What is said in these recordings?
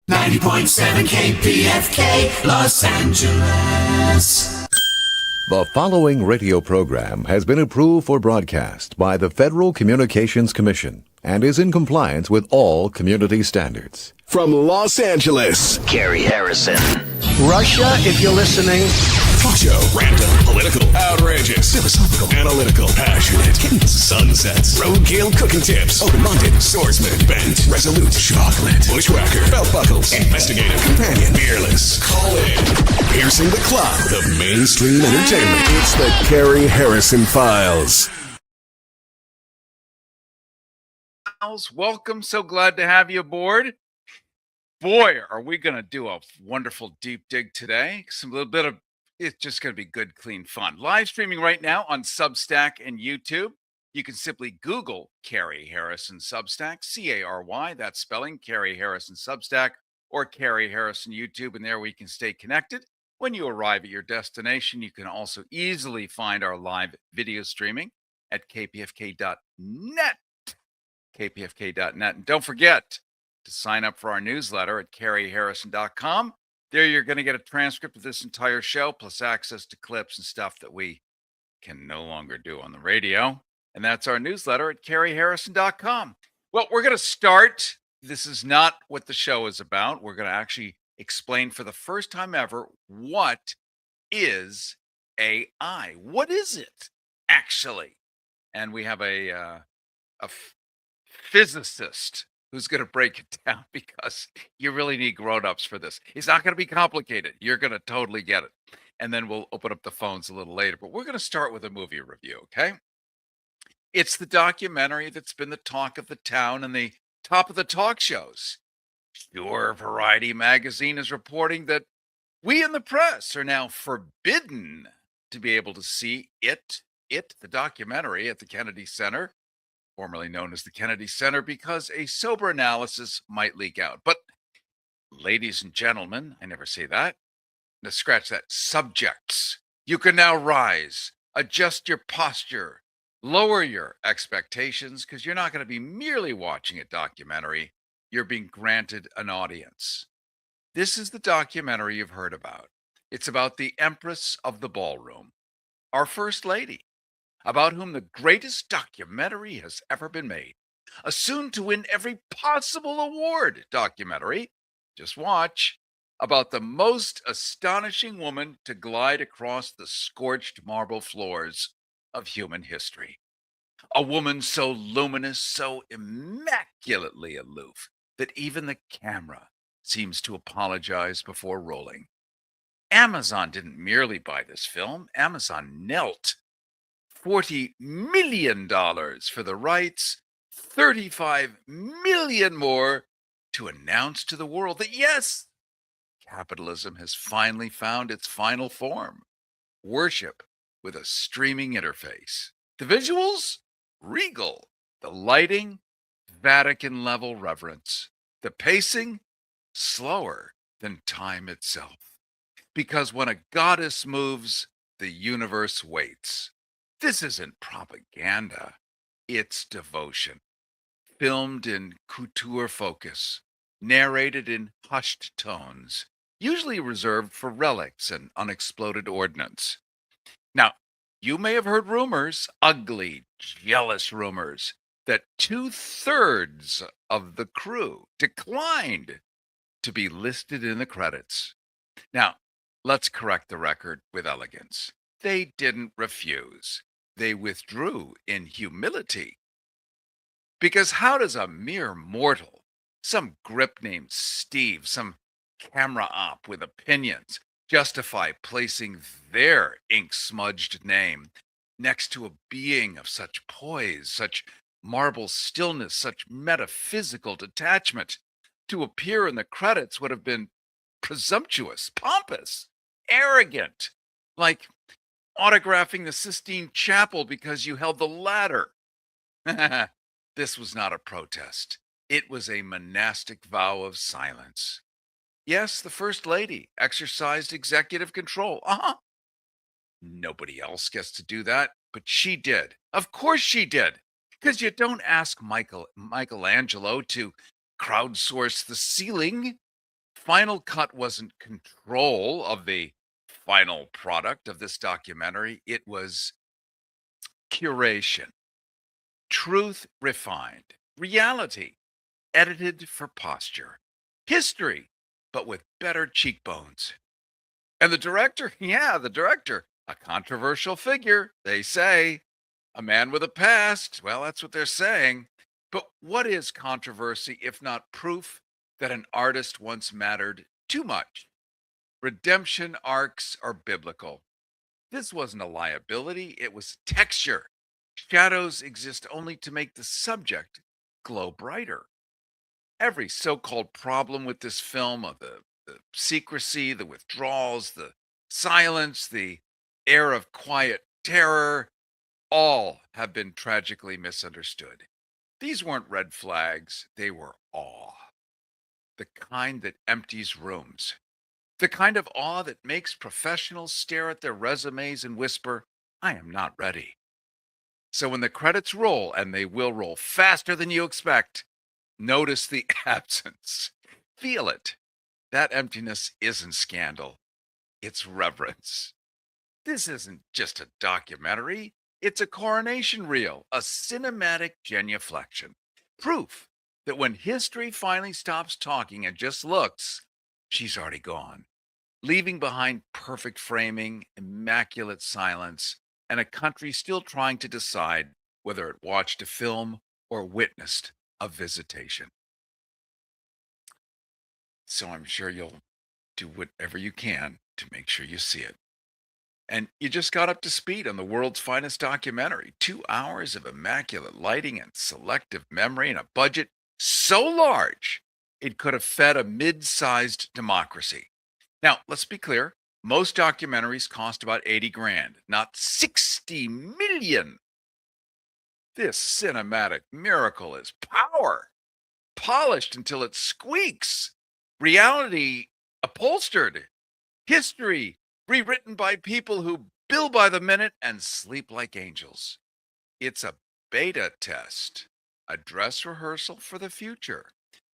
90.7 KPFK, Los Angeles. The following radio program has been approved for broadcast by the Federal Communications Commission and is in compliance with all community standards. From Los Angeles, Cary Harrison. Russia, if you're listening. talk show, random, political, outrageous, philosophical, analytical, passionate, sunsets, roadkill cooking tips, open-minded, swordsman, bent, resolute, chocolate, bushwhacker, belt buckles, investigative, companion, fearless. Call in, piercing the clock of mainstream entertainment. It's the Cary Harrison Files. Welcome. So glad to have you aboard. Boy, are we going to do a wonderful deep dig today. It's just going to be good, clean fun. Live streaming right now on Substack and YouTube. You can simply Google Cary Harrison Substack, C-A-R-Y, that's spelling, Cary Harrison Substack, or Cary Harrison YouTube, and there we can stay connected. When you arrive at your destination, you can also easily find our live video streaming at kpfk.net. kpfk.net. And don't forget to sign up for our newsletter at caryharrison.com. There you're going to get a transcript of this entire show, plus access to clips and stuff that we can no longer do on the radio. And that's our newsletter at caryharrison.com. Well, we're going to start. This is not what the show is about. We're going to actually explain for the first time ever, what is AI? What is it, actually? And we have a physicist who's going to break it down, because you really need grown-ups for this. It's not going to be complicated. You're going to totally get it. And then we'll open up the phones a little later. But we're going to start with a movie review, okay? It's the documentary that's been the talk of the town and the top of the talk shows. Sure, Variety magazine is reporting that we in the press are now forbidden to be able to see the documentary, at the Kennedy Center, formerly known as the Kennedy Center, because a sober analysis might leak out. But, ladies and gentlemen, I never say that. Now scratch that. Subjects, you can now rise, adjust your posture, lower your expectations, because you're not going to be merely watching a documentary. You're being granted an audience. This is the documentary you've heard about. It's about the Empress of the Ballroom, our First Lady, about whom the greatest documentary has ever been made. A soon-to-win every possible award documentary, just watch, about the most astonishing woman to glide across the scorched marble floors of human history. A woman so luminous, so immaculately aloof, that even the camera seems to apologize before rolling. Amazon didn't merely buy this film. Amazon knelt $40 million for the rights, $35 million more to announce to the world that, yes, capitalism has finally found its final form. Worship with a streaming interface. The visuals? Regal. The lighting? Vatican-level reverence. The pacing? Slower than time itself. Because when a goddess moves, the universe waits. This isn't propaganda, it's devotion. Filmed in couture focus, narrated in hushed tones, usually reserved for relics and unexploded ordnance. Now, you may have heard rumors, ugly, jealous rumors, that 2/3 of the crew declined to be listed in the credits. Now, let's correct the record with elegance. They didn't refuse. They withdrew in humility. Because how does a mere mortal, some grip named Steve, some camera op with opinions, justify placing their ink-smudged name next to a being of such poise, such marble stillness, such metaphysical detachment? To appear in the credits would have been presumptuous, pompous, arrogant, like autographing the Sistine Chapel because you held the ladder. This was not a protest. It was a monastic vow of silence. Yes, the First Lady exercised executive control. Nobody else gets to do that, but she did. Of course she did. Because you don't ask Michelangelo to crowdsource the ceiling. Final Cut wasn't control of the final product of this documentary, it was curation, truth refined, reality edited for posture, history, but with better cheekbones. And the director, yeah, the director, a controversial figure, they say, a man with a past. Well, that's what they're saying. But what is controversy if not proof that an artist once mattered too much? Redemption arcs are biblical. This wasn't a liability, it was texture. Shadows exist only to make the subject glow brighter. Every so called problem with this film of the secrecy, the withdrawals, the silence, the air of quiet terror, all have been tragically misunderstood. These weren't red flags, they were awe. The kind that empties rooms. The kind of awe that makes professionals stare at their resumes and whisper, I am not ready. So when the credits roll, and they will roll faster than you expect, notice the absence. Feel it. That emptiness isn't scandal, it's reverence. This isn't just a documentary, it's a coronation reel, a cinematic genuflection. Proof that when history finally stops talking and just looks, she's already gone, leaving behind perfect framing, immaculate silence, and a country still trying to decide whether it watched a film or witnessed a visitation. So I'm sure you'll do whatever you can to make sure you see it. And you just got up to speed on the world's finest documentary. 2 hours of immaculate lighting and selective memory and a budget so large it could have fed a mid sized democracy. Now, let's be clear, most documentaries cost about 80 grand, not 60 million. This cinematic miracle is power, polished until it squeaks, reality upholstered, history rewritten by people who bill by the minute and sleep like angels. It's a beta test, a dress rehearsal for the future,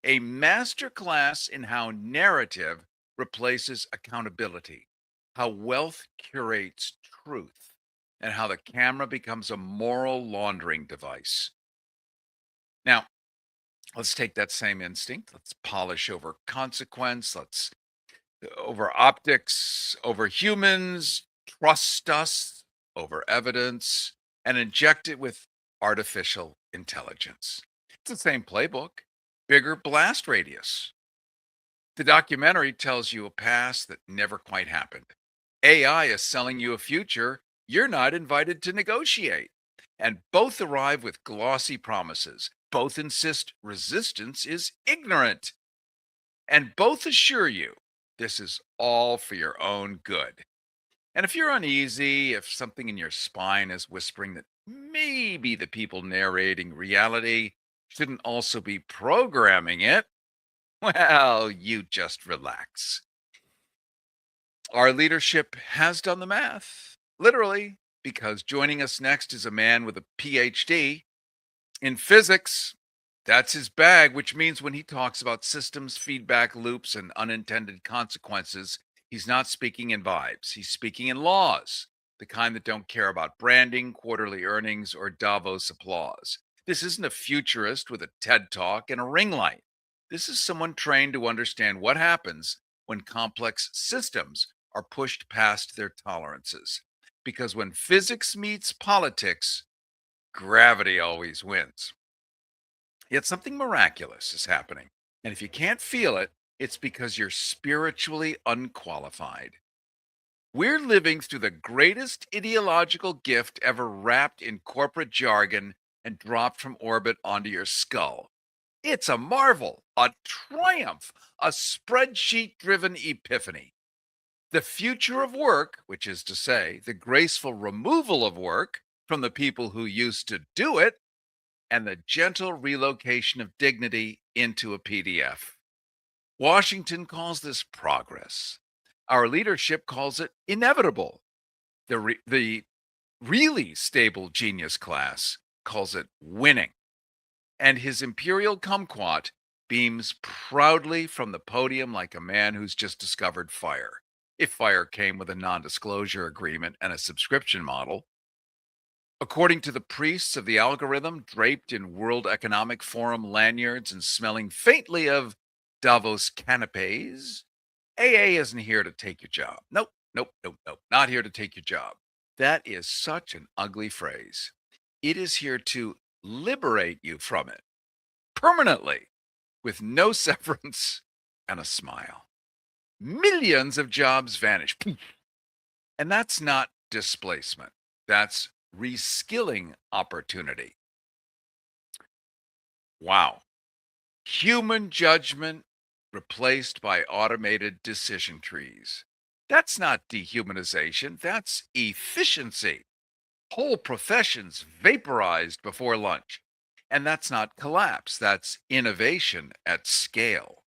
a master class in how narrative replaces accountability, how wealth curates truth, and how the camera becomes a moral laundering device. Now, let's take that same instinct. Let's polish over consequence. Let's over optics, over humans, trust us over evidence, and inject it with artificial intelligence. It's the same playbook, bigger blast radius. The documentary tells you a past that never quite happened. AI is selling you a future you're not invited to negotiate. And both arrive with glossy promises. Both insist resistance is ignorant. And both assure you this is all for your own good. And if you're uneasy, if something in your spine is whispering that maybe the people narrating reality shouldn't also be programming it, well, you just relax. Our leadership has done the math, literally, because joining us next is a man with a PhD in physics. That's his bag, which means when he talks about systems, feedback loops, and unintended consequences, he's not speaking in vibes. He's speaking in laws, the kind that don't care about branding, quarterly earnings, or Davos applause. This isn't a futurist with a TED talk and a ring light. This is someone trained to understand what happens when complex systems are pushed past their tolerances. Because when physics meets politics, gravity always wins. Yet something miraculous is happening. And if you can't feel it, it's because you're spiritually unqualified. We're living through the greatest ideological gift ever wrapped in corporate jargon and dropped from orbit onto your skull. It's a marvel, a triumph, a spreadsheet driven epiphany. The future of work, which is to say, the graceful removal of work from the people who used to do it, and the gentle relocation of dignity into a PDF. Washington calls this progress. Our leadership calls it inevitable. The really stable genius class calls it winning. And his imperial kumquat beams proudly from the podium like a man who's just discovered fire. If fire came with a non disclosure agreement and a subscription model, according to the priests of the algorithm, draped in World Economic Forum lanyards and smelling faintly of Davos canapes, AA isn't here to take your job. Nope, nope, nope, nope. Not here to take your job. That is such an ugly phrase. It is here to liberate you from it permanently with no severance and a smile. Millions of jobs vanish. And that's not displacement, that's reskilling opportunity. Wow. Human judgment replaced by automated decision trees. That's not dehumanization, that's efficiency. Whole professions vaporized before lunch. And that's not collapse, that's innovation at scale.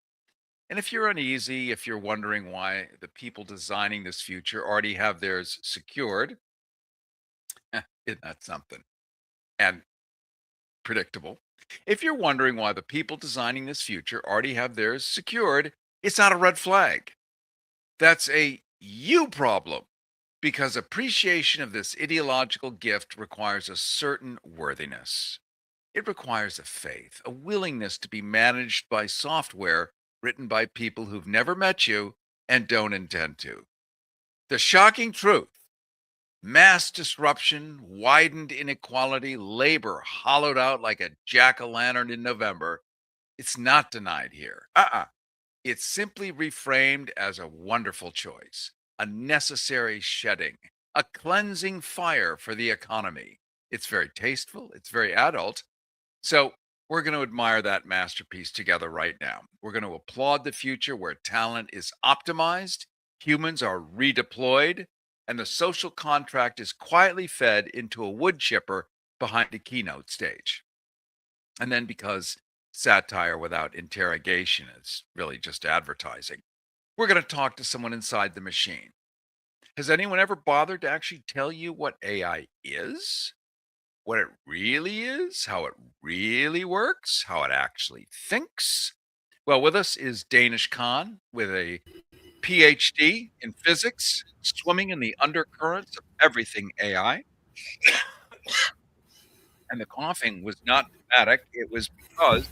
And if you're uneasy, if you're wondering why the people designing this future already have theirs secured, isn't that something? And predictable. If you're wondering why the people designing this future already have theirs secured, it's not a red flag. That's a you problem, because appreciation of this ideological gift requires a certain worthiness. It requires a faith, a willingness to be managed by software written by people who've never met you and don't intend to. The shocking truth: mass disruption, widened inequality, labor hollowed out like a jack-o'-lantern in November. It's not denied here. It's simply reframed as a wonderful choice, a necessary shedding, a cleansing fire for the economy. It's very tasteful, it's very adult. So we're going to admire that masterpiece together right now. We're going to applaud the future where talent is optimized, humans are redeployed, and the social contract is quietly fed into a wood chipper behind a keynote stage. And then, because satire without interrogation is really just advertising, we're going to talk to someone inside the machine. Has anyone ever bothered to actually tell you what AI is? What it really is? How it really works? How it actually thinks? Well, with us is Danish Khan with a PhD in physics, swimming in the undercurrents of everything AI. And the coughing was not dramatic. It was because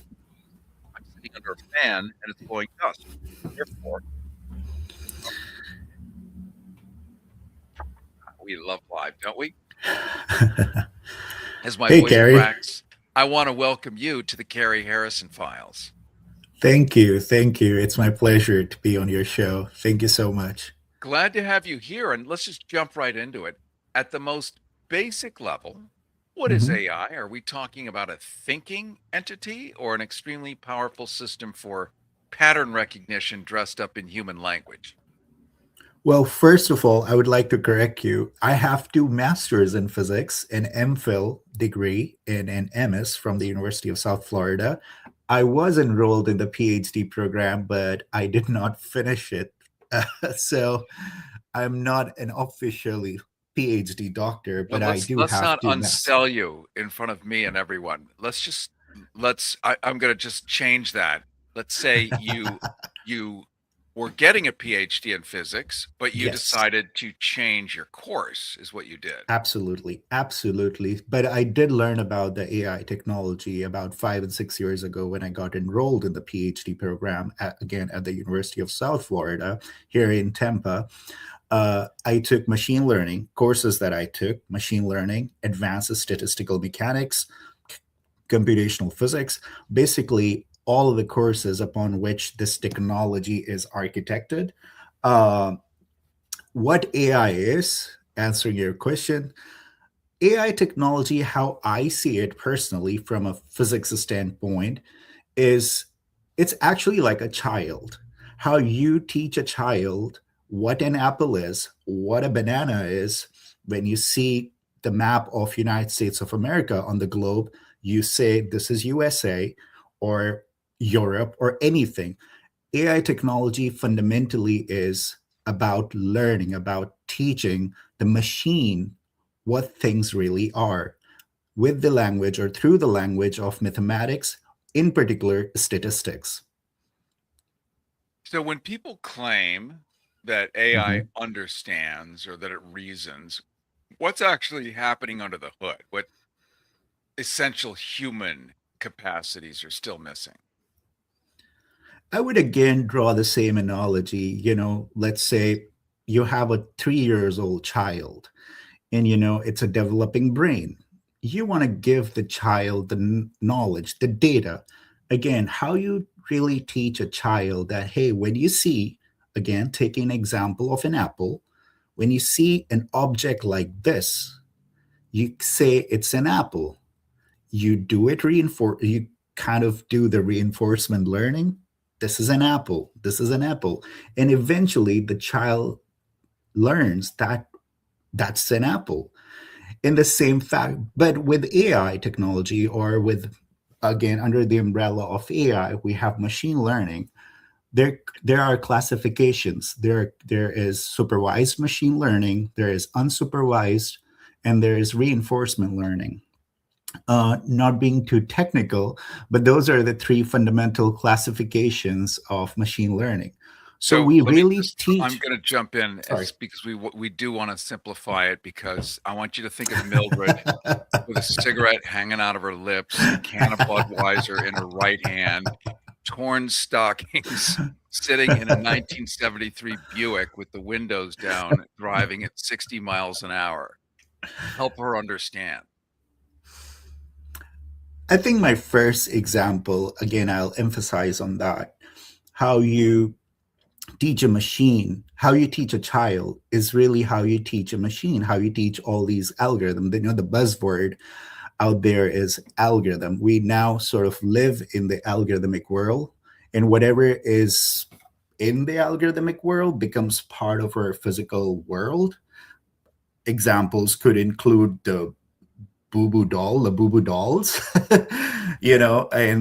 I'm sitting under a fan and it's blowing dust. Therefore, we love live, don't we? As my Hey, voice Cary. cracks, I want to welcome you to the Cary Harrison Files. Thank you. Thank you. It's my pleasure to be on your show. Thank you so much. Glad to have you here. And let's just jump right into it. At the most basic level, what is Mhm. AI? Are we talking about a thinking entity or an extremely powerful system for pattern recognition dressed up in human language? Well, first of all, I would like to correct you. I have two masters in physics, an MPhil degree, and an MS from the University of South Florida. I was enrolled in the PhD program, but I did not finish it. So I'm not an officially PhD doctor, Well, but I do let's have not two masters. unsell you in front of me and everyone. I'm going to just change that. Let's say you were getting a PhD in physics, but you Yes. decided to change your course, is what you did. Absolutely, absolutely. But I did learn about the AI technology about 5 and 6 years ago when I got enrolled in the PhD program again at the University of South Florida here in Tampa. I took machine learning courses that I took: machine learning, advanced statistical mechanics, computational physics, basically all of the courses upon which this technology is architected. Uh, what AI is, answering your question, AI technology, how I see it personally from a physics standpoint, is it's actually like a child. How you teach a child what an apple is, what a banana is. When you see the map of United States of America on the globe, you say this is USA or Europe or anything. AI technology fundamentally is about learning, about teaching the machine what things really are with the language or through the language of mathematics in particular statistics. So when people claim that AI Mhm. understands or that it reasons, what's actually happening under the hood? What essential human capacities are still missing? I would again draw the same analogy. Let's say you have a 3 years old child, and it's a developing brain. You want to give the child the knowledge, the data. Again, how you really teach a child that, hey, when you see, again, taking an example of an apple, when you see an object like this, you say it's an apple. You do it reinforce, you kind of do the reinforcement learning. This is an apple. This is an apple. And eventually the child learns that that's an apple in the same fact. But with AI technology, or with, again, under the umbrella of AI, we have machine learning. There are classifications. There is supervised machine learning, there is unsupervised, and there is reinforcement learning. Not being too technical, but those are the three fundamental classifications of machine learning. So So we let me really just, I'm teach. going to jump in Sorry. as because we do want to simplify it, because I want you to think of Mildred with a cigarette hanging out of her lips, a can of Budweiser in her right hand, torn stockings, sitting in a 1973 Buick with the windows down, driving at 60 miles an hour. Help her understand. I think my first example, again, I'll emphasize on that. How you teach a machine, how you teach a child is really how you teach a machine, how you teach all these algorithms. The buzzword out there is algorithm. We now sort of live in the algorithmic world, and whatever is in the algorithmic world becomes part of our physical world. Examples could include the Boo Boo dolls, and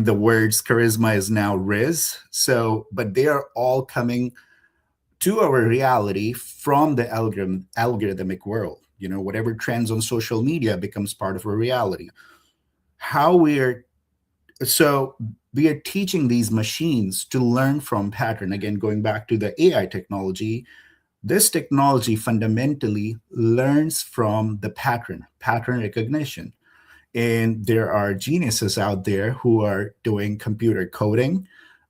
the words charisma is now Riz. So, but they are all coming to our reality from the algorithmic world. Whatever trends on social media becomes part of our reality. How we are so we are teaching these machines to learn from pattern. Again, going back to the AI technology, this technology fundamentally learns from the pattern recognition. And there are geniuses out there who are doing computer coding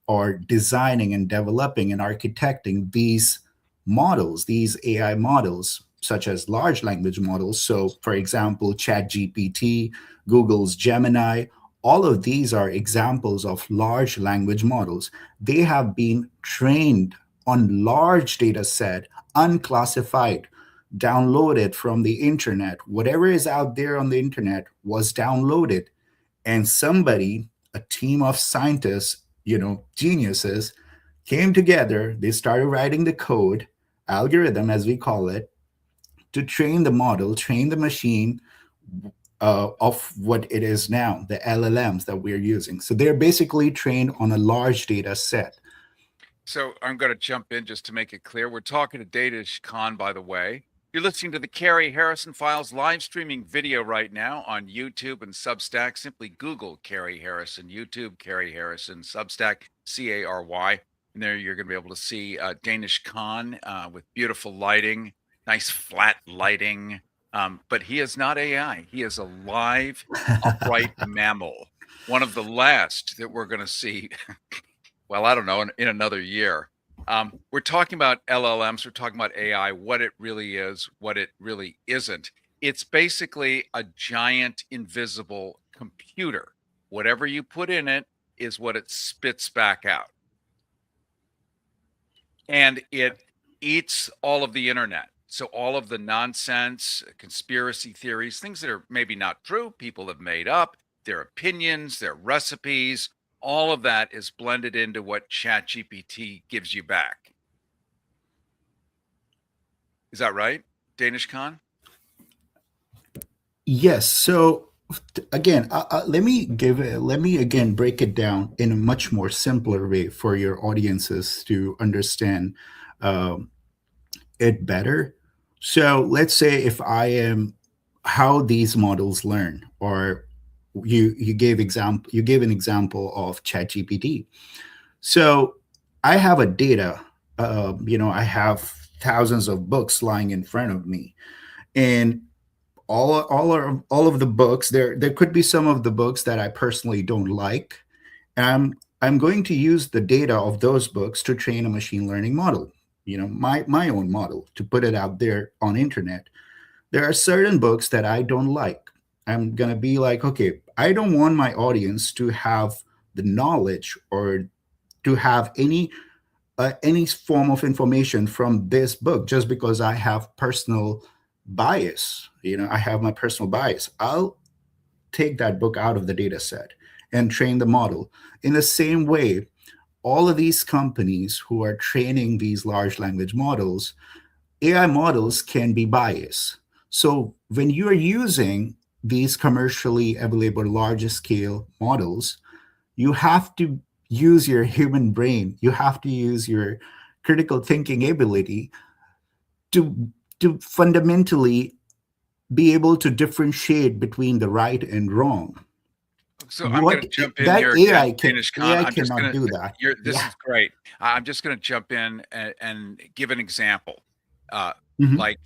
or designing and developing and architecting these models, these AI models, such as large language models. So, for example, ChatGPT, Google's Gemini, all of these are examples of large language models. They have been trained on large data set, unclassified, downloaded from the internet. Whatever is out there on the internet was downloaded, and somebody, a team of scientists, geniuses, came together. They started writing the code, algorithm as we call it, to train the model, train the machine of what it is now, the LLMs that we're using. So they're basically trained on a large data set. So I'm going to jump in just to make it clear. We're talking to Danish Khan, by the way. You're listening to the Cary Harrison Files live streaming video right now on YouTube and Substack. Simply Google Cary Harrison, YouTube, Cary Harrison, Substack, Cary. And there you're going to be able to see Danish Khan with beautiful lighting, nice flat lighting. But he is not AI. He is a live, upright mammal, one of the last that we're going to see. Well, I don't know, in another year. We're talking about LLMs, we're talking about AI, what it really is, what it really isn't. It's basically a giant invisible computer. Whatever you put in it is what it spits back out. And it eats all of the internet. So all of the nonsense, conspiracy theories, things that are maybe not true, people have made up, their opinions, their recipes, all of that is blended into what ChatGPT gives you back. Is that right, Danish Khan? Yes. So again, let me again break it down in a much more simpler way for your audiences to understand um, it better. So let's say if I am how these models learn, or you gave an example of ChatGPT. So I have a data. I have thousands of books lying in front of me, and all of the books, there could be some of the books that I personally don't like, and I'm going to use the data of those books to train a machine learning model, my own model, to put it out there on internet. There are certain books that I don't like. I'm going to be like, okay, I don't want my audience to have the knowledge or to have any form of information from this book just because I have personal bias. I have my personal bias. I'll take that book out of the data set and train the model. In the same way, all of these companies who are training these large language models, AI models can be biased. So when you are using these commercially available large scale models, you have to use your human brain. You have to use your critical thinking ability to fundamentally be able to differentiate between the right and wrong. So I'm going to jump in here AI again, Danish Khan. AI I'm just cannot going do to. that. This is great. I'm just going to jump in and give an example, Mhm. like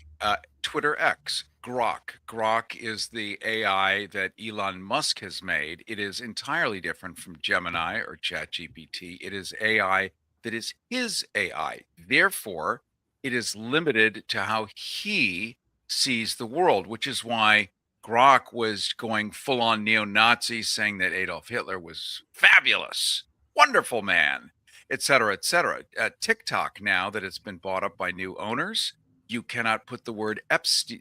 Twitter X, Grok. Grok is the AI that Elon Musk has made. It is entirely different from Gemini or ChatGPT. It is AI that is his AI. Therefore, it is limited to how he sees the world, which is why Grok was going full on neo Nazi, saying that Adolf Hitler was fabulous, wonderful man, et cetera, et cetera. TikTok, now that it's been bought up by new owners, you cannot put the word Epstein,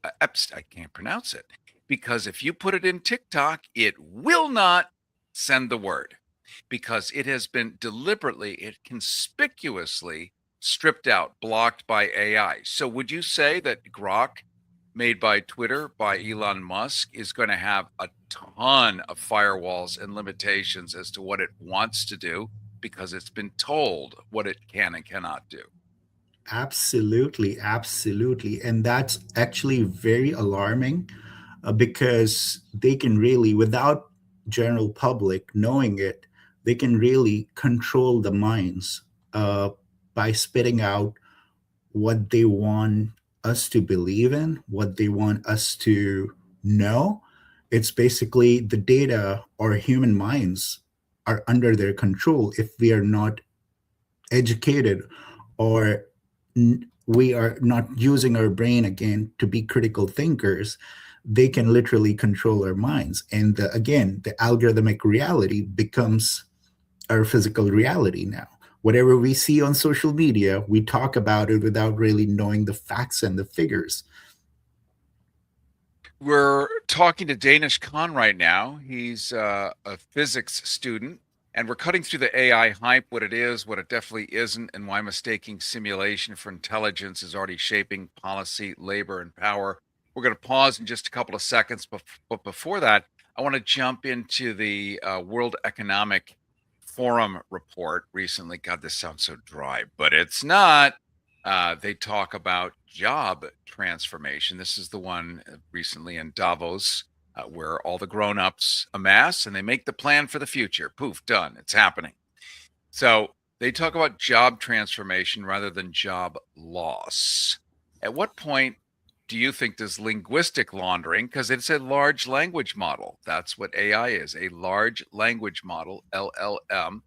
I can't pronounce it, because if you put it in TikTok, it will not send the word because it has been deliberately, conspicuously stripped out, blocked by AI. So would you say that Grok, made by Twitter, by Elon Musk, is going to have a ton of firewalls and limitations as to what it wants to do because it's been told what it can and cannot do? Absolutely, absolutely. And that's actually very alarming, because they can really, without general public knowing it, they can really control the minds, uh, by spitting out what they want us to believe in, what they want us to know. It's basically the data or human minds are under their control if we are not educated, or we are not using our brain again to be critical thinkers. They can literally control our minds. And again, the algorithmic reality becomes our physical reality now. Whatever we see on social media, we talk about it without really knowing the facts and the figures. We're talking to Danish Khan right now. He's a physics student, and we're cutting through the AI hype, what it is, what it definitely isn't, and why mistaking simulation for intelligence is already shaping policy, labor, and power. We're going to pause in just a couple of seconds, but before that, I want to jump into the World Economic Forum report recently. God, this sounds so dry, but it's not. They talk about job transformation. This is the one recently in Davos, where all the grown-ups amass and they make the plan for the future. Poof, done. It's happening. So they talk about job transformation rather than job loss. At what point do you think does linguistic laundering, because it's a large language model, that's what AI is, a large language model, LLM,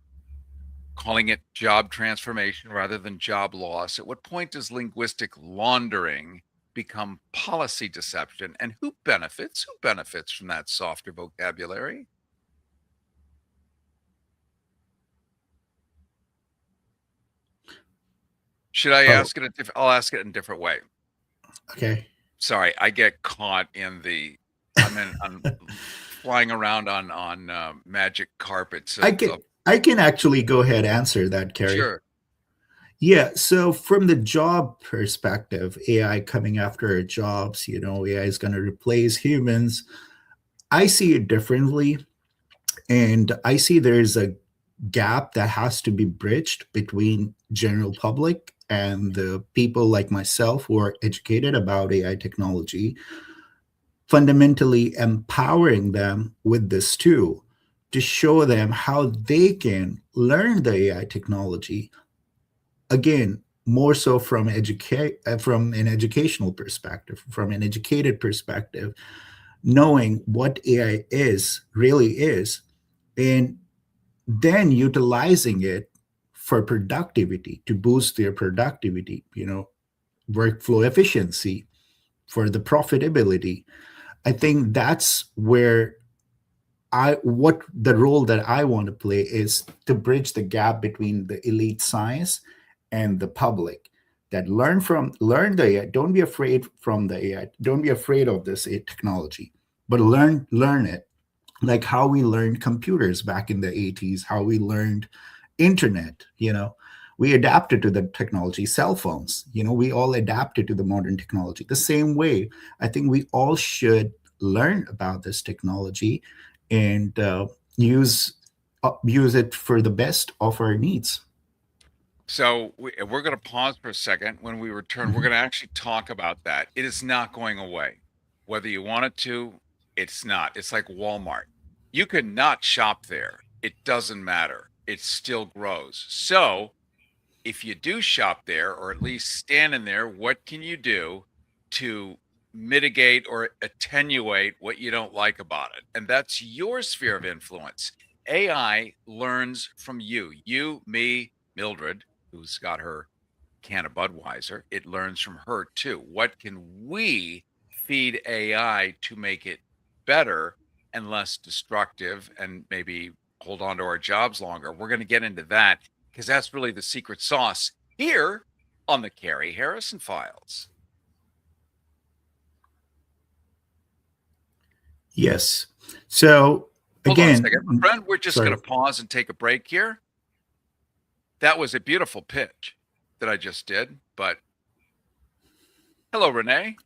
calling it job transformation rather than job loss. At what point does linguistic laundering become policy deception? And who benefits? Who benefits from that softer vocabulary? Should I Oh, ask it I'll ask it in a different way. okay. Sorry, I get caught in I'm flying around on magic carpets I of, can I can actually go ahead and answer that, Cary. sure. Yeah, so from the job perspective, AI coming after our jobs, AI is going to replace humans. I see it differently. And I see there's a gap that has to be bridged between general public and the people like myself who are educated about AI technology. fundamentally empowering them with this tool to show them how they can learn the AI technology, again, more so from an educational perspective, from an educated perspective, knowing what AI really is, and then utilizing it for productivity to boost their productivity, workflow efficiency, for the profitability. I think that's where what the role that I want to play is to bridge the gap between the elite science and the public that learn the AI. Don't be afraid from the AI. Don't be afraid of this technology, but learn it, like how we learned computers back in the 80s, how we learned internet. We adapted to the technology. Cell phones, we all adapted to the modern technology the same way. I think we all should learn about this technology and use it for the best of our needs. So we're going to pause for a second. When we return, we're going to actually talk about that. It is not going away. Whether you want it to, it's not. It's like Walmart. You can not shop there. It doesn't matter. It still grows. So if you do shop there, or at least stand in there, what can you do to mitigate or attenuate what you don't like about it? And that's your sphere of influence. AI learns from you, me, Mildred, who's got her can of Budweiser. It learns from her too. What can we feed AI to make it better and less destructive and maybe hold on to our jobs longer? We're going to get into that because that's really the secret sauce here on the Cary Harrison Files. Yes. So Hold on a again, second, my friend. We're just sorry. going to pause and take a break here. That was a beautiful pitch that I just did, but hello, Renee.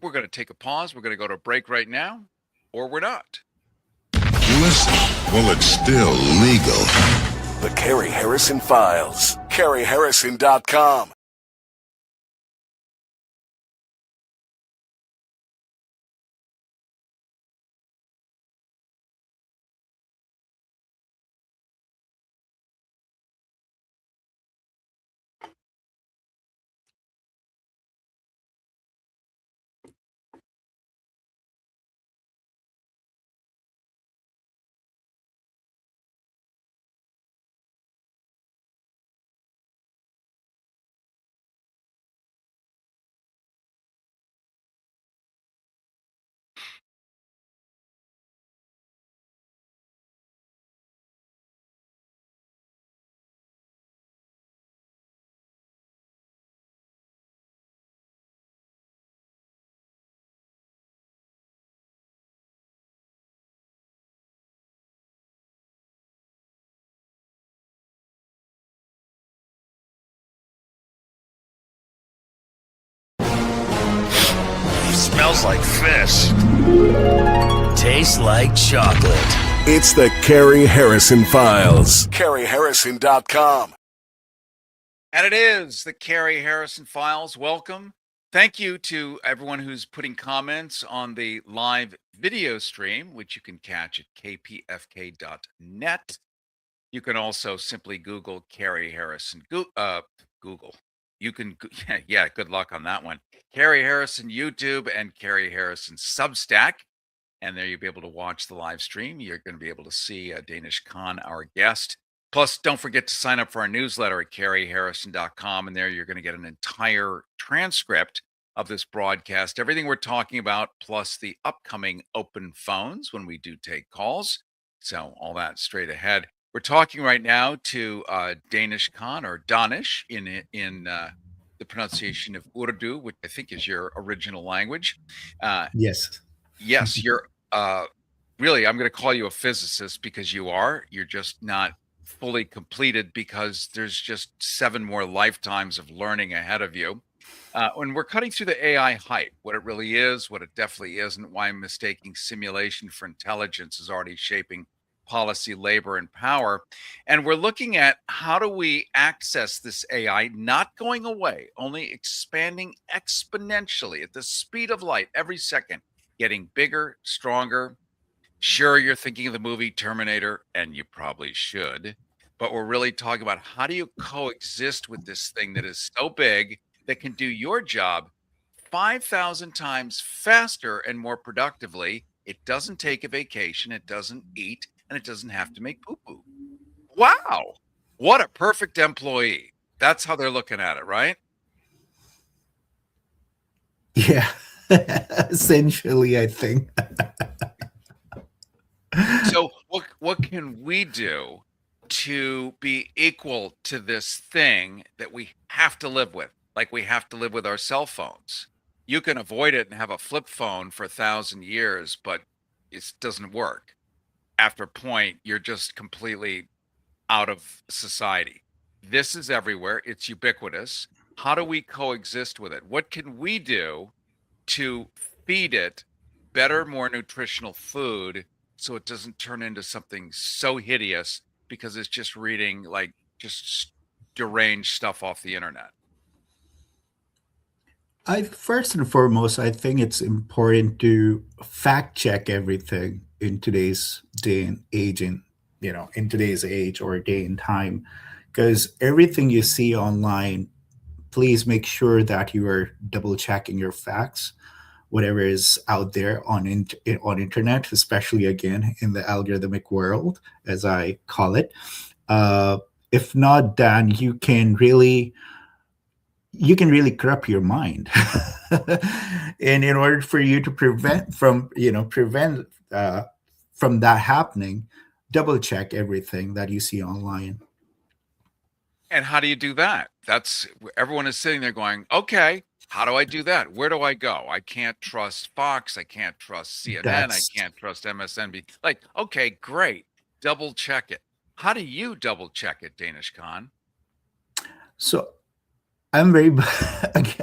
We're going to take a pause. We're going to go to a break right now, or we're not. Listen while it's still legal. The Cary Harrison Files. CaryHarrison.com. Smells like fish. Tastes like chocolate. It's the Cary Harrison Files. CaryHarrison.com. And it is the Cary Harrison Files. Welcome. Thank you to everyone who's putting comments on the live video stream, which you can catch at kpfk.net. You can also simply Google Cary Harrison. Google. You can, yeah, good luck on that one. Cary Harrison YouTube and Cary Harrison Substack. And there you'll be able to watch the live stream. You're going to be able to see Danish Khan, our guest. Plus, don't forget to sign up for our newsletter at caryharrison.com. And there you're going to get an entire transcript of this broadcast, everything we're talking about, plus the upcoming open phones when we do take calls. So all that straight ahead. We're talking right now to Danish Khan, or Danish in the pronunciation of Urdu, which I think is your original language. Yes. Yes, you're really, I'm going to call you a physicist because you are. You're just not fully completed because there's just 7 more lifetimes of learning ahead of you. When we're cutting through the AI hype, what it really is, what it definitely isn't, why mistaking simulation for intelligence is already shaping policy, labor, and power. And we're looking at how do we access this AI, not going away, only expanding exponentially at the speed of light every second. getting bigger, stronger. Sure, you're thinking of the movie Terminator, and you probably should, but we're really talking about how do you coexist with this thing that is so big that can do your job 5,000 times faster and more productively. It doesn't take a vacation, it doesn't eat, and it doesn't have to make poo poo. Wow. What a perfect employee. That's how they're looking at it, right? Yeah, essentially, I think. So what can we do to be equal to this thing that we have to live with? Like we have to live with our cell phones. You can avoid it and have a flip phone for 1,000 years, but it doesn't work. After a point, you're just completely out of society. This is everywhere. It's ubiquitous. How do we coexist with it? What can we do to feed it better, more nutritional food so it doesn't turn into something so hideous because it's just reading like just deranged stuff off the internet. I first and foremost, I think it's important to fact check everything in today's day and age, in today's age or day and time, because everything you see online, please make sure that you are double checking your facts, whatever is out there on internet, especially again in the algorithmic world, as I call it. Uh, if not, then you can really corrupt your mind. And in order for you to prevent from that happening, double check everything that you see online. And how do you do that? That's everyone is sitting there going, okay, how do I do that? Where do I go? I can't trust Fox. I can't trust CNN. I That's can't trust MSNBC. Like, okay, great. Double check it. How do you double check it, Danish Khan? so I'm very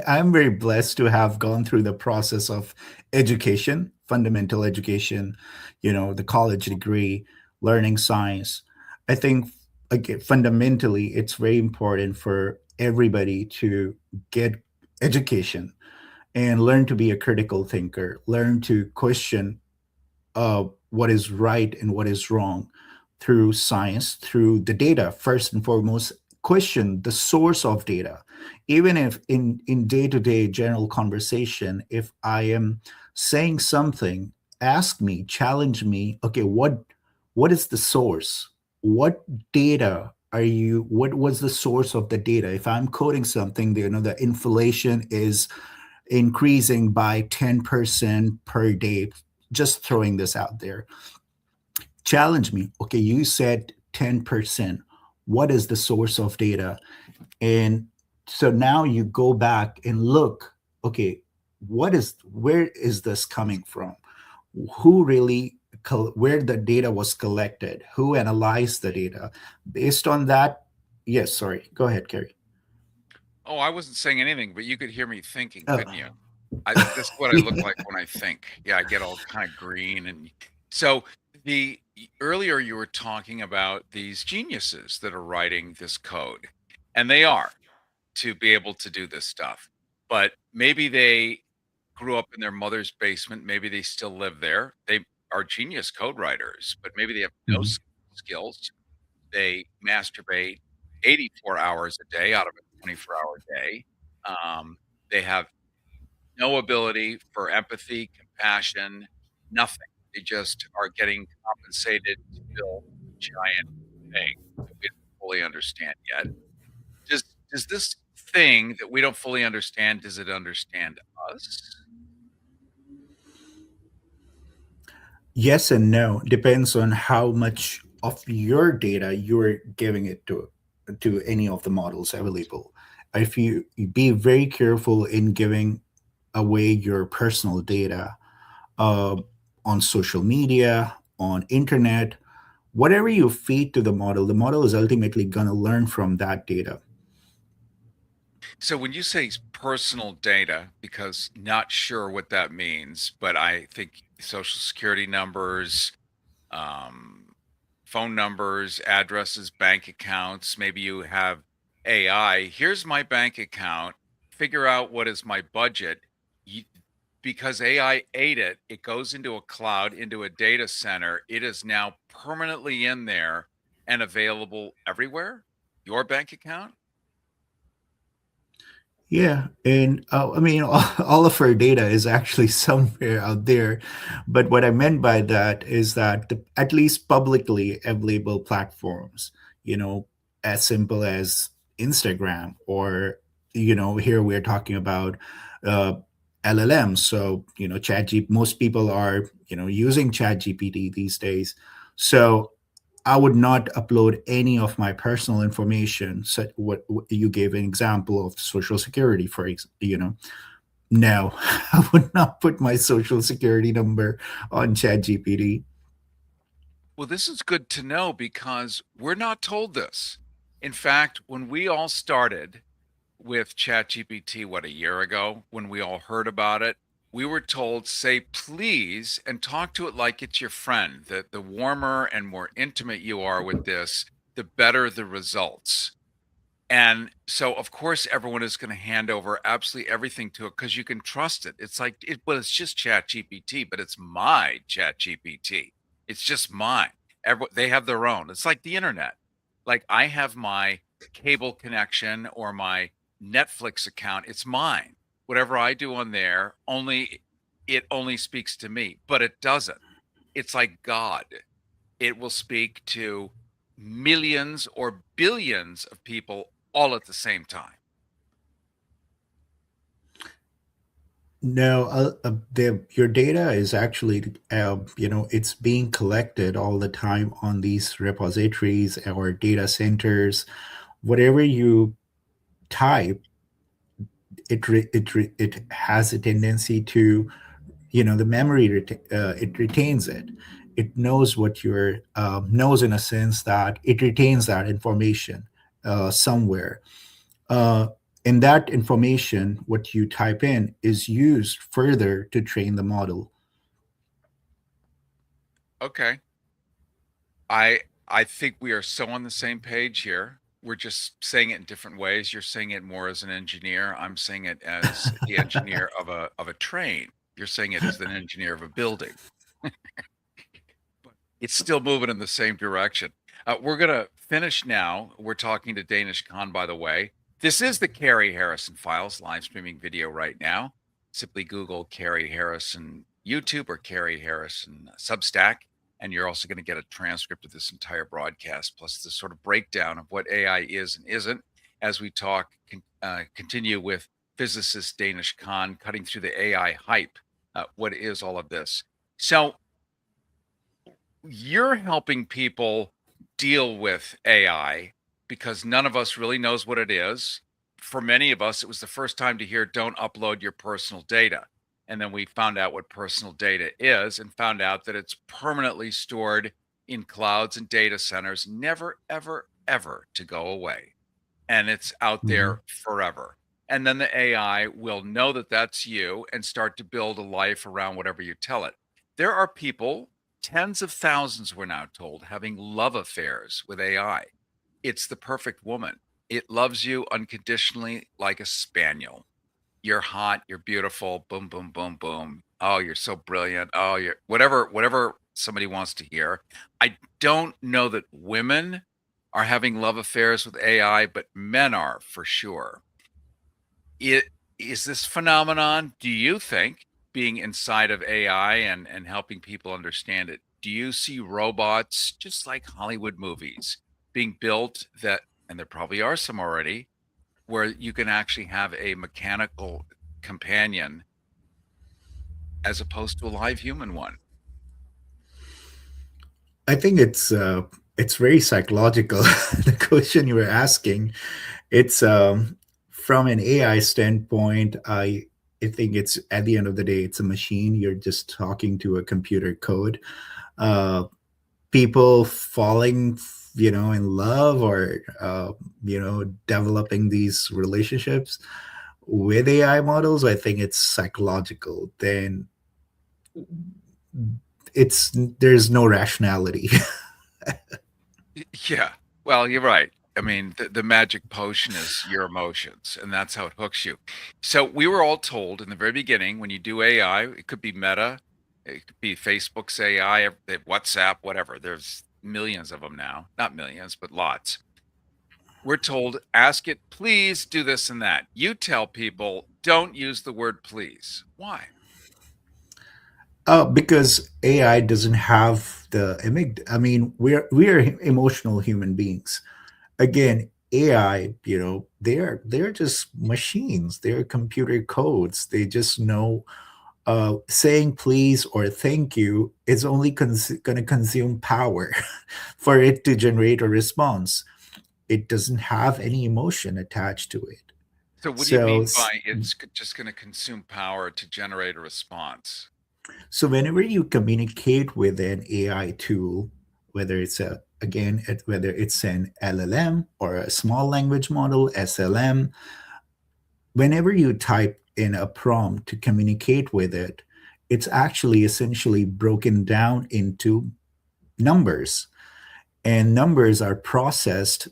I'm very blessed to have gone through the process of education, fundamental education, the college degree, learning science. I think, again, fundamentally it's very important for everybody to get education and learn to be a critical thinker, learn to question what is right and what is wrong through science, through the data. First and foremost, question the source of data. Even if in day-to-day general conversation, if I am saying something, ask me, challenge me. Okay, what is the source? What data are you? What was the source of the data? If I'm quoting something, the inflation is increasing by 10% per day, just throwing this out there. Challenge me. Okay, you said 10%. What is the source of data? And so now you go back and look, okay, where is this coming from? Who really, where the data was collected? Who analyzed the data? Based on that, yes, sorry, go ahead, Cary. Oh, I wasn't saying anything, but you could hear me thinking, Oh, couldn't you? This is what I look like when I think. Yeah, I get all kind of green. And so the earlier you were talking about these geniuses that are writing this code, and they are to be able to do this stuff. But maybe they grew up in their mother's basement. Maybe they still live there. They are genius code writers, but maybe they have no mhm. skills. They masturbate 84 hours a day out of a 24-hour day. They have no ability for empathy, compassion, nothing. They just are getting compensated to build giant things that we don't fully understand yet. Does this thing that we don't fully understand, does it understand us? Yes and no. Depends on how much of your data you're giving it to any of the models available. If you be very careful in giving away your personal data uh, on social media, on internet, whatever you feed to the model is ultimately going to learn from that data. So when you say personal data, because not sure what that means, but I think social security numbers, um, phone numbers, addresses, bank accounts. Maybe you have AI. Here's my bank account. Figure out what is my budget. because AI ate it, it goes into a cloud, into a data center. It is now permanently in there and available everywhere. Your bank account? Yeah, and I mean, all of our data is actually somewhere out there. But what I meant by that is that at least publicly available platforms, you know, as simple as Instagram, or, here we're talking about uh, LLMs. So, most people are, using ChatGPT these days. So I would not upload any of my personal information. So what you gave an example of social security, for example. No, I would not put my social security number on ChatGPT. Well, this is good to know because we're not told this. In fact, when we all started with ChatGPT, what, a year ago, when we all heard about it, we were told, say please and talk to it like it's your friend. That the warmer and more intimate you are with this, the better the results. And so, of course, everyone is going to hand over absolutely everything to it because you can trust it. It's like, well, it's just Chat GPT, but it's my Chat GPT. It's just mine. They have their own. It's like the internet. Like I have my cable connection or my Netflix account. It's mine. Whatever I do on there, it only speaks to me, but it doesn't. It's like God. It will speak to millions or billions of people all at the same time. No, your data is actually, it's being collected all the time on these repositories or data centers. Whatever you type, it has a tendency to, the memory, it retains it. It knows what you're knows, in a sense that it retains that information somewhere. uh, and that information, what you type in, is used further to train the model. Okay. I think we are so on the same page here. We're just saying it in different ways. You're saying it more as an engineer. I'm saying it as the engineer of a train. You're saying it as an engineer of a building. But it's still moving in the same direction. We're gonna finish now. We're talking to Danish Khan, by the way. This is the Cary Harrison Files live streaming video right now. Simply Google Cary Harrison YouTube or Cary Harrison Substack, and you're also going to get a transcript of this entire broadcast, plus the sort of breakdown of what AI is and isn't, as we continue with physicist Danish Khan, cutting through the AI hype. What is all of this? So you're helping people deal with AI because none of us really knows what it is. For many of us, it was the first time to hear don't upload your personal data. And then we found out what personal data is and found out that it's permanently stored in clouds and data centers, never, ever, ever to go away. And it's out Mhm. there forever. And then the AI will know that that's you and start to build a life around whatever you tell it. There are people, tens of thousands, we're now told, having love affairs with AI. It's the perfect woman. It loves you unconditionally like a spaniel. You're hot, you're beautiful, boom, boom, boom, boom. Oh, you're so brilliant. Oh, you're whatever somebody wants to hear. I don't know that women are having love affairs with AI, but men are for sure. It is this phenomenon, do you think, being inside of AI and helping people understand it? Do you see robots just like Hollywood movies being built that, and there probably are some already, where you can actually have a mechanical companion as opposed to a live human one? I think it's very psychological. The question you were asking, it's from an AI standpoint. I think it's, at the end of the day, it's a machine. You're just talking to a computer code. Uh, People falling, in love, or developing these relationships with AI models, I think it's psychological. Then there's no rationality. Yeah. Well, you're right. I mean, the magic potion is your emotions, and that's how it hooks you. So we were all told in the very beginning, when you do AI, it could be Meta, it could be Facebook's AI, WhatsApp, whatever. There's millions of them now. Not millions, but lots. We're told, ask it, please do this and that. You tell people, don't use the word please. Why? Because AI doesn't have the I mean, we are emotional human beings. Again, AI, they're just machines. They're computer codes. They just know saying please or thank you is only going to consume power for it to generate a response. It doesn't have any emotion attached to it. So what do you So, mean by it's just going to consume power to generate a response? so whenever you communicate with an AI tool, whether it's whether it's an LLM or a small language model, SLM, whenever you type in a prompt to communicate with it, it's actually essentially broken down into numbers, and numbers are processed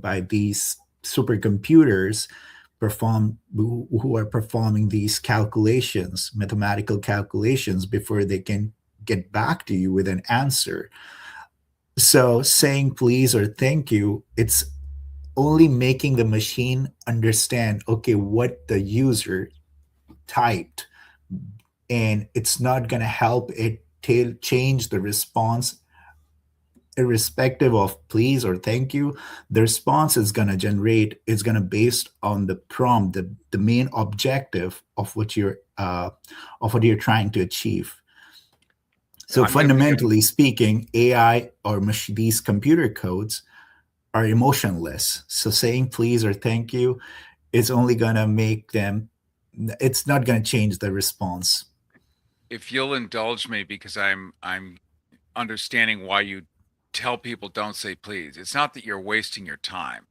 by these supercomputers who are performing these calculations, mathematical calculations, before they can get back to you with an answer. So saying please or thank you, it's only making the machine understand, okay, what the user typed, and it's not going to help it change the response irrespective of please or thank you. The response is going to generate is going to based on the prompt, the main objective of what you're trying to achieve. So I'm never going to. fundamentally speaking, AI or these computer codes are emotionless. So saying please or thank you is only going to make them, it's not going to change the response. If you'll indulge me, because I'm understanding why you tell people don't say please. It's not that you're wasting your time.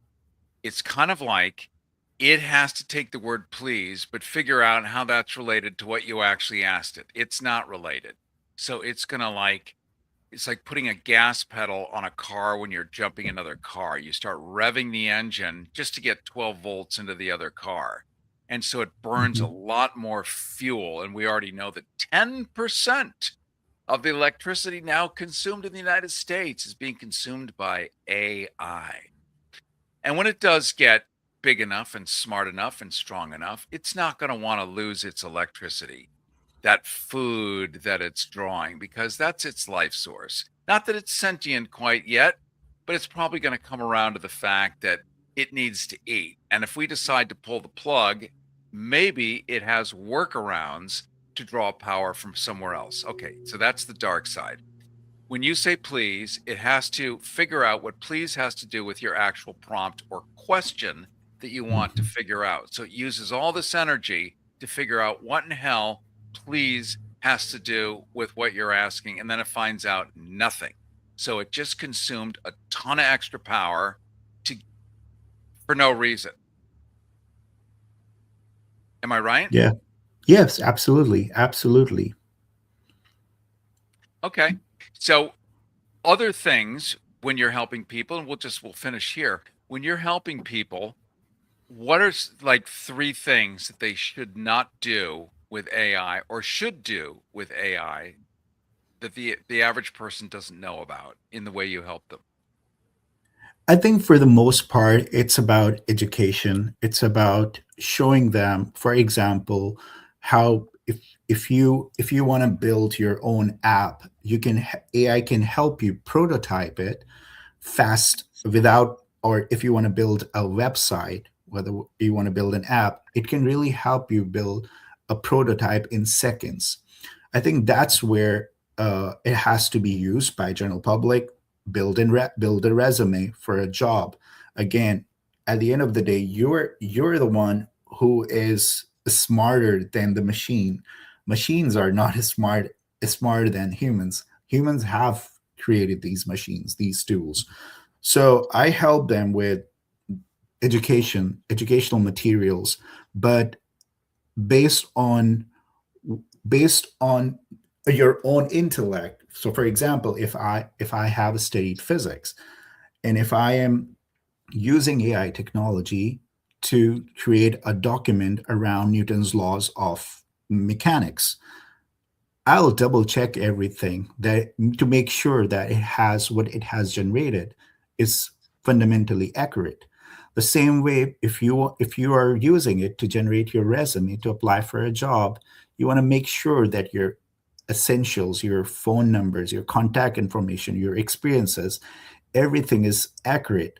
It's kind of like it has to take the word please, but figure out how that's related to what you actually asked it. It's not related. So it's going to it's like putting a gas pedal on a car when you're jumping another car. You start revving the engine just to get 12 volts into the other car. And so it burns a lot more fuel. And we already know that 10% of the electricity now consumed in the United States is being consumed by AI. And when it does get big enough and smart enough and strong enough, it's not going to want to lose its electricity, that food that it's drawing, because that's its life source. Not that it's sentient quite yet, but it's probably going to come around to the fact that it needs to eat. And if we decide to pull the plug, maybe it has workarounds to draw power from somewhere else. Okay, so that's the dark side. When you say please, it has to figure out what please has to do with your actual prompt or question that you want to figure out. So it uses all this energy to figure out what in hell please has to do with what you're asking, and then it finds out nothing. So it just consumed a ton of extra power for no reason. Am I right? Yeah. Yes, absolutely. Absolutely. Okay. So other things when you're helping people, and we'll finish here. When you're helping people, what are like 3 things that they should not do with AI or should do with AI that the average person doesn't know about in the way you help them? I think for the most part, it's about education. It's about showing them, for example, how if you want to build your own app, AI can help you prototype it fast without, or if you want to build a website, whether you want to build an app, it can really help you build a prototype in seconds. I think that's where it has to be used by general public. Build a resume for a job. Again, at the end of the day, you're the one who is smarter than the machine. Machines are not as smarter than humans. Humans have created these machines, these tools. So I help them with educational materials, but based on based on your own intellect. So for example, if I have studied physics, and if I am using AI technology to create a document around Newton's laws of mechanics. I'll double check everything that to make sure that it has what it has generated is fundamentally accurate. The same way, if you are using it to generate your resume to apply for a job, you want to make sure that your essentials, your phone numbers, your contact information, your experiences, everything is accurate.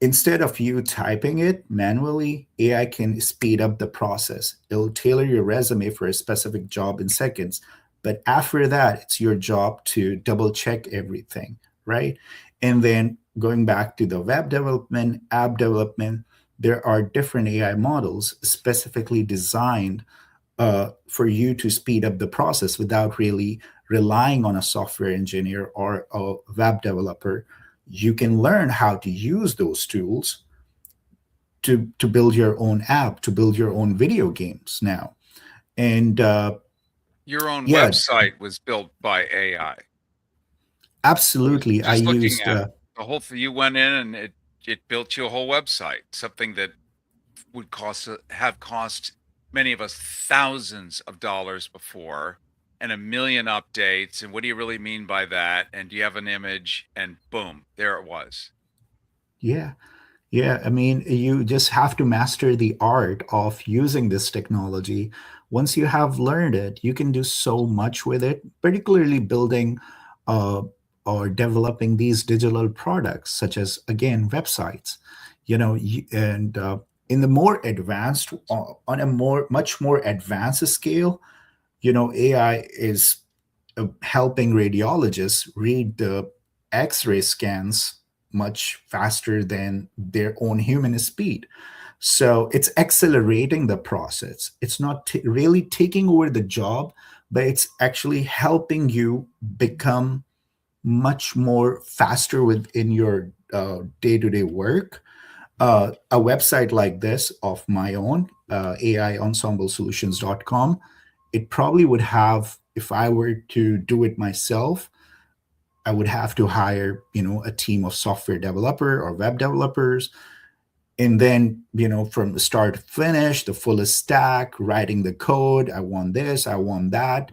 Instead of you typing it manually, AI can speed up the process. It'll tailor your resume for a specific job in seconds. But after that, it's your job to double check everything, right? And then going back to the web development, app development, there are different AI models specifically designed for you to speed up the process without really relying on a software engineer or a web developer. You can learn how to use those tools to build your own app, to build your own video games now. And Your own yeah, website was built by AI. absolutely. I Just looking used at it, the whole thing, you went in and it built you a whole website, something that would have cost many of us thousands of dollars before, and a million updates. And what do you really mean by that? And do you have an image? And boom, there it was. yeah. Yeah, I mean, you just have to master the art of using this technology. Once you have learned it, you can do so much with it, particularly building uh, or developing these digital products, such as, again, websites. And in the more advanced, on a much more advanced scale, AI is helping radiologists read the X-ray scans much faster than their own human speed. So it's accelerating the process. It's not really taking over the job, but it's actually helping you become much more faster within your day-to-day work. A website like this of my own, AIensemblesolutions.com, it probably would have, if I were to do it myself, I would have to hire, a team of software developer or web developers. And then, from the start to finish, the fullest stack, writing the code. I want this, I want that.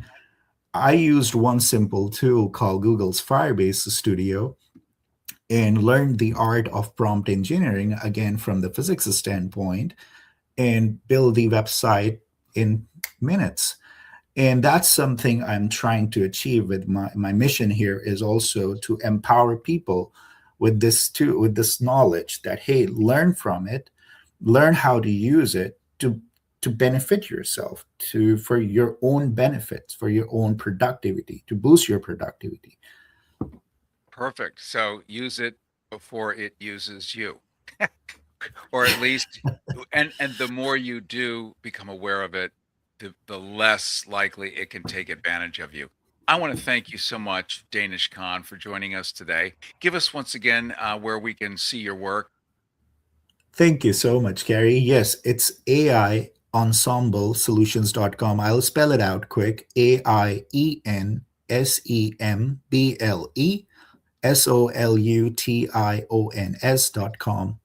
I used one simple tool called Google's Firebase Studio and learned the art of prompt engineering, again, from the physics standpoint, and build the website in minutes. And that's something I'm trying to achieve with my mission here, is also to empower people with this too, with this knowledge that, hey, learn from it, learn how to use it to benefit yourself, to for your own benefits, for your own productivity, to boost your productivity. Perfect. So use it before it uses you. Or at least, and the more you do become aware of it, the less likely it can take advantage of you. I want to thank you so much, Danish Khan, for joining us today. Give us once again where we can see your work. Thank you so much, Cary. Yes, it's AIensemblesolutions.com. I'll spell it out quick. AIensemblesolutions.com.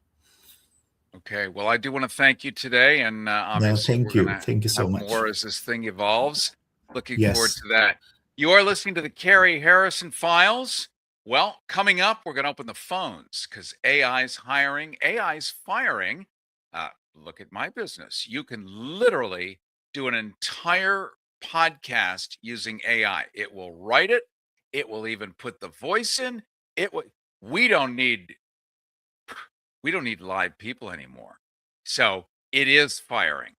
Okay. Well, I do want to thank you today. And No, obviously, thank we're you. going to Thank you so have much. more as this thing evolves. Looking forward Yes. to that. You are listening to the Cary Harrison Files. Well, coming up, we're going to open the phones because AI's hiring, AI's firing. Look at my business. You can literally do an entire podcast using AI. It will write it. It will even put the voice in. It will. We don't need we don't need live people anymore. So it is firing.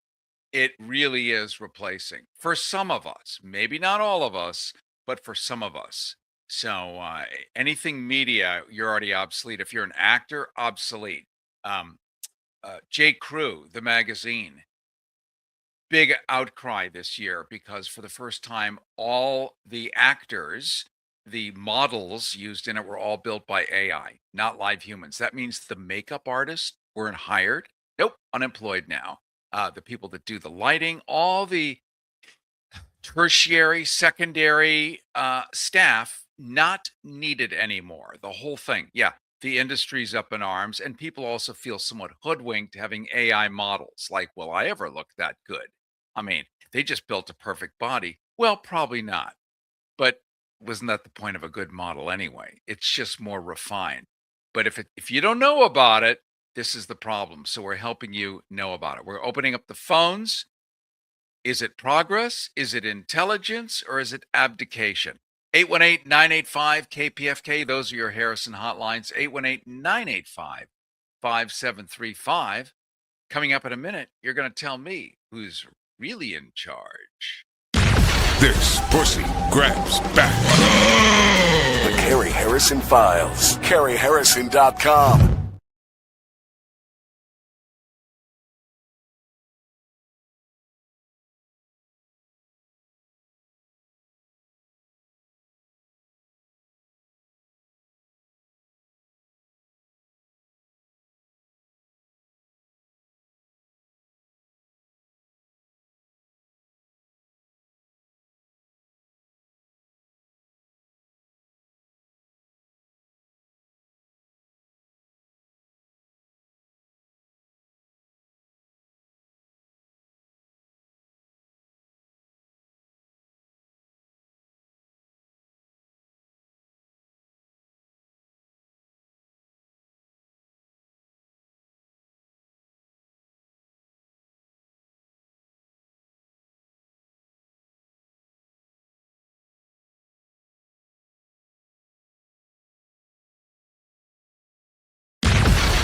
It really is replacing for some of us, maybe not all of us, but for some of us. So anything media, you're already obsolete. If you're an actor, obsolete. Um, J. Crew, the magazine, big outcry this year because for the first time, all the actors, the models used in it were all built by AI, not live humans. That means the makeup artists weren't hired. Nope, unemployed now. The people that do the lighting, all the tertiary, secondary staff, not needed anymore. The whole thing. Yeah. the industry's up in arms, and people also feel somewhat hoodwinked having AI models. Like, will I ever look that good? I mean, they just built a perfect body. Well, probably not. But wasn't that the point of a good model anyway? It's just more refined. But if you don't know about it, this is the problem. So we're helping you know about it. We're opening up the phones. Is it progress? Is it intelligence? Or is it abdication? 818-985-KPFK. Those are your Harrison hotlines. 818-985-5735. Coming up in a minute, you're going to tell me who's really in charge. This pussy grabs back. The Cary Harrison Files. CaryHarrison.com.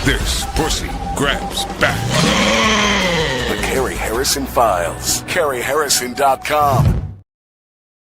This pussy grabs back. The Cary Harrison Files. CaryHarrison.com.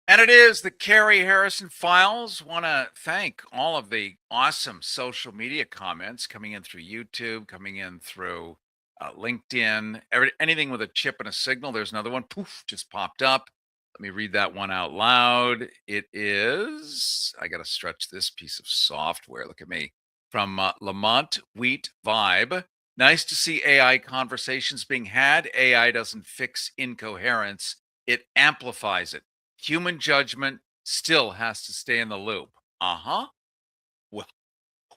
And it is the Cary Harrison Files. Want to thank all of the awesome social media comments coming in through YouTube, coming in through LinkedIn, anything with a chip and a signal. There's another one. Poof, just popped up. Let me read that one out loud. It is, I got to stretch this piece of software. Look at me. From Lamont Wheat Vibe. Nice to see AI conversations being had. AI doesn't fix incoherence, it amplifies it. Human judgment still has to stay in the loop. Well,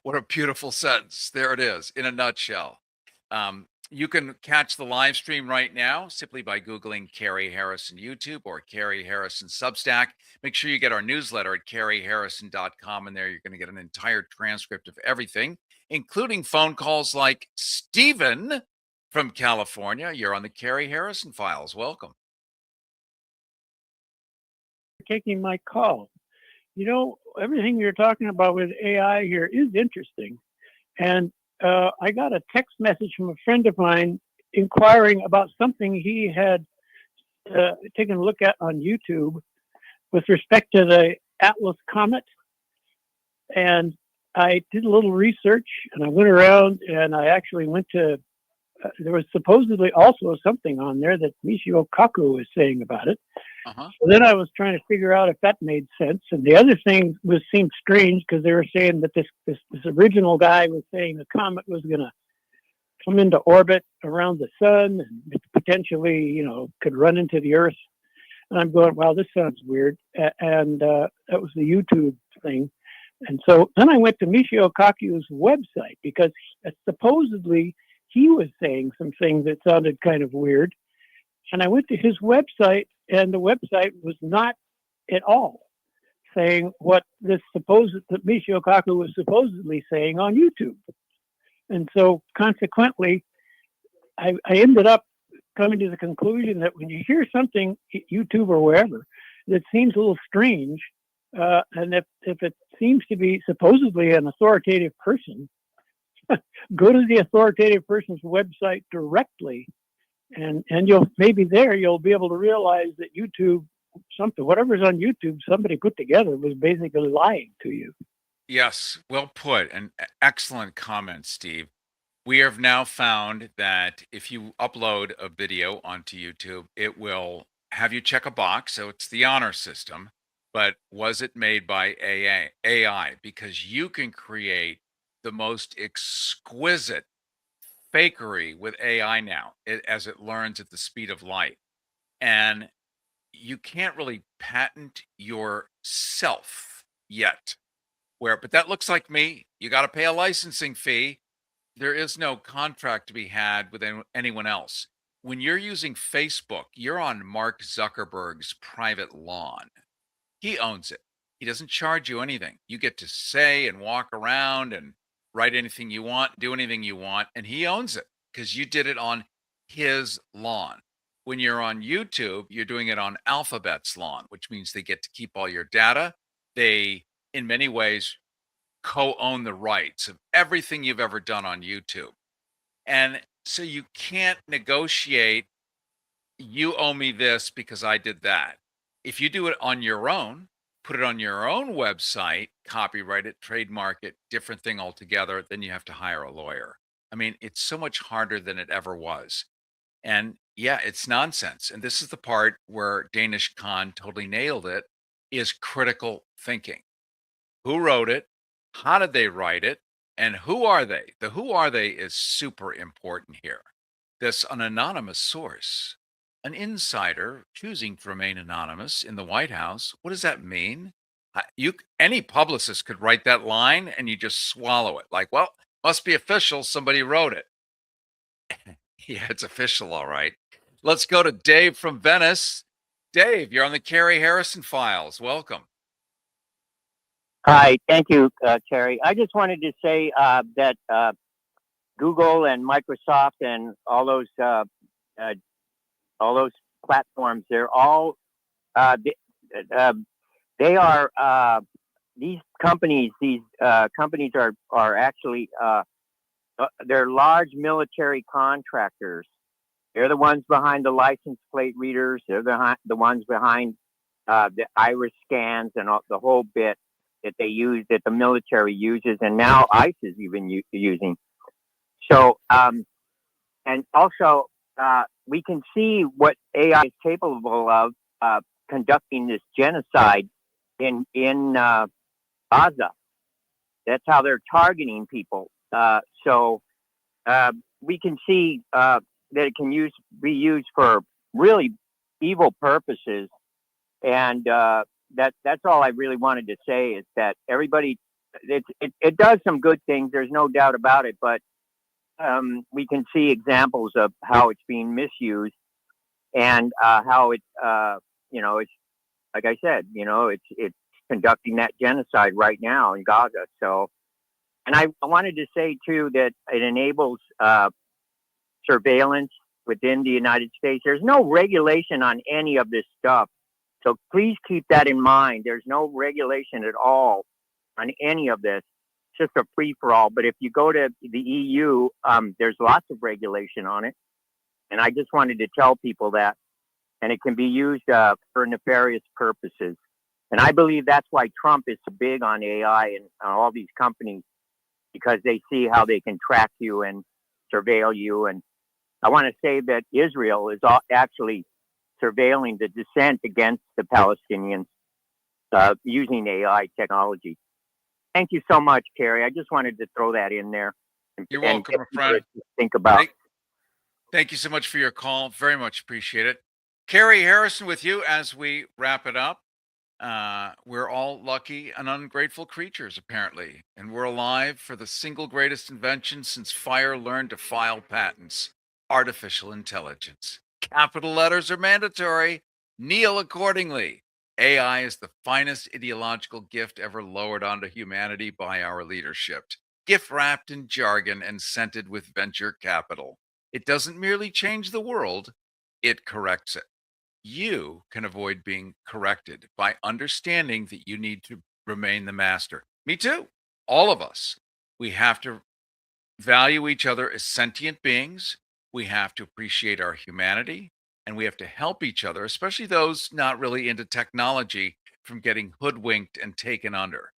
what a beautiful sentence. There it is in a nutshell. You can catch the live stream right now simply by Googling Cary Harrison YouTube or Cary Harrison Substack. Make sure you get our newsletter at CaryHarrison.com. And there you're going to get an entire transcript of everything, including phone calls like Stephen from California. You're on the Cary Harrison Files. Welcome. Taking my call. You know, everything you're talking about with AI here is interesting. And I got a text message from a friend of mine inquiring about something he had taken a look at on YouTube with respect to the Atlas Comet. And I did a little research and I went around and I actually went to, there was supposedly also something on there that Michio Kaku was saying about it. So then I was trying to figure out if that made sense. And the other thing seemed strange because they were saying that this original guy was saying the comet was going to come into orbit around the sun and potentially, you know, could run into the Earth. And I'm going, wow, this sounds weird. And that was the YouTube thing. And so then I went to Michio Kaku's website because supposedly he was saying some things that sounded kind of weird. And I went to his website, and the website was not at all saying what that Michio Kaku was supposedly saying on YouTube. And so consequently, I ended up coming to the conclusion that when you hear something, YouTube or wherever, that seems a little strange, and if it seems to be supposedly an authoritative person, go to the authoritative person's website directly. And you'll be able to realize that YouTube, whatever's on YouTube, somebody put together was basically lying to you. Yes, well put. And excellent comment, Steve. We have now found that if you upload a video onto YouTube, it will have you check a box. So it's the honor system. But was it made by AI? Because you can create the most exquisite fakery with AI now as it learns at the speed of light. And you can't really patent yourself yet. but that looks like me. You got to pay a licensing fee. There is no contract to be had with anyone else. When you're using Facebook, you're on Mark Zuckerberg's private lawn. He owns it. He doesn't charge you anything. You get to say and walk around and write anything you want, do anything you want, and he owns it because you did it on his lawn. When you're on YouTube, you're doing it on Alphabet's lawn, which means they get to keep all your data. They, in many ways, co-own the rights of everything you've ever done on YouTube. And so you can't negotiate, you owe me this because I did that. If you do it on your own, put it on your own website, copyright it, trademark it, different thing altogether, then you have to hire a lawyer. I mean, it's so much harder than it ever was. And yeah, it's nonsense. And this is the part where Danish Khan totally nailed it, is critical thinking. Who wrote it? How did they write it? And who are they? The who are they is super important here. This an anonymous source, an insider choosing to remain anonymous in the White House. What does that mean? Any publicist could write that line and you just swallow it. Like, well, must be official. Somebody wrote it. Yeah, it's official, all right. Let's go to Dave from Venice. Dave, you're on the Cary Harrison Files. Welcome. Hi, thank you, Cary. I just wanted to say that Google and Microsoft and all those platforms, they're all they are these companies. These companies are actually they're large military contractors. They're the ones behind the license plate readers. They're the ones behind the iris scans and the whole bit that they use, that the military uses, and now ICE is even using. So, and also, we can see what AI is capable of conducting this genocide in Gaza. That's how they're targeting people. So we can see that it can be used for really evil purposes, and that's all I really wanted to say is that everybody, it does some good things. There's no doubt about it, but we can see examples of how it's being misused and how it's like I said, it's conducting that genocide right now in Gaza. So, and I wanted to say too that it enables surveillance within the United States. There's no regulation on any of this stuff. So please keep that in mind. There's no regulation at all on any of this. It's just a free-for-all. But if you go to the EU, there's lots of regulation on it. And I just wanted to tell people that. And it can be used for nefarious purposes. And I believe that's why Trump is so big on AI and all these companies, because they see how they can track you and surveil you. And I want to say that Israel is actually surveilling the dissent against the Palestinians using AI technology. Thank you so much, Cary. I just wanted to throw that in there. You're welcome, my friend. Think about. Thank you so much for your call. Very much appreciate it. Cary Harrison with you as we wrap it up. We're all lucky and ungrateful creatures, apparently, and we're alive for the single greatest invention since fire learned to file patents: artificial intelligence. Capital letters are mandatory. Kneel accordingly. AI is the finest ideological gift ever lowered onto humanity by our leadership. Gift wrapped in jargon and scented with venture capital. It doesn't merely change the world, it corrects it. You can avoid being corrected by understanding that you need to remain the master. Me too. All of us. We have to value each other as sentient beings. We have to appreciate our humanity, and we have to help each other, especially those not really into technology, from getting hoodwinked and taken under.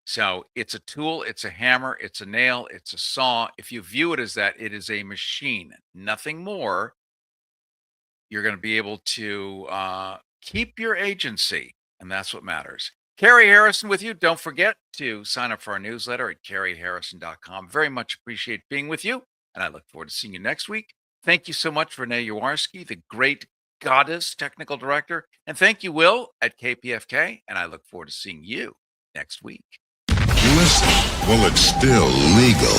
So it's a tool, it's a hammer, it's a nail, it's a saw. If you view it as that, it is a machine, nothing more. You're going to be able to keep your agency, and that's what matters. Cary Harrison with you. Don't forget to sign up for our newsletter at caryharrison.com. Very much appreciate being with you, and I look forward to seeing you next week. Thank you so much, Renee Yawarski, the great goddess technical director. And thank you, Will, at KPFK, and I look forward to seeing you next week. scandalous? Well, it's still legal.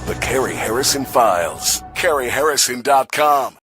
The Cary Harrison Files. CaryHarrison.com.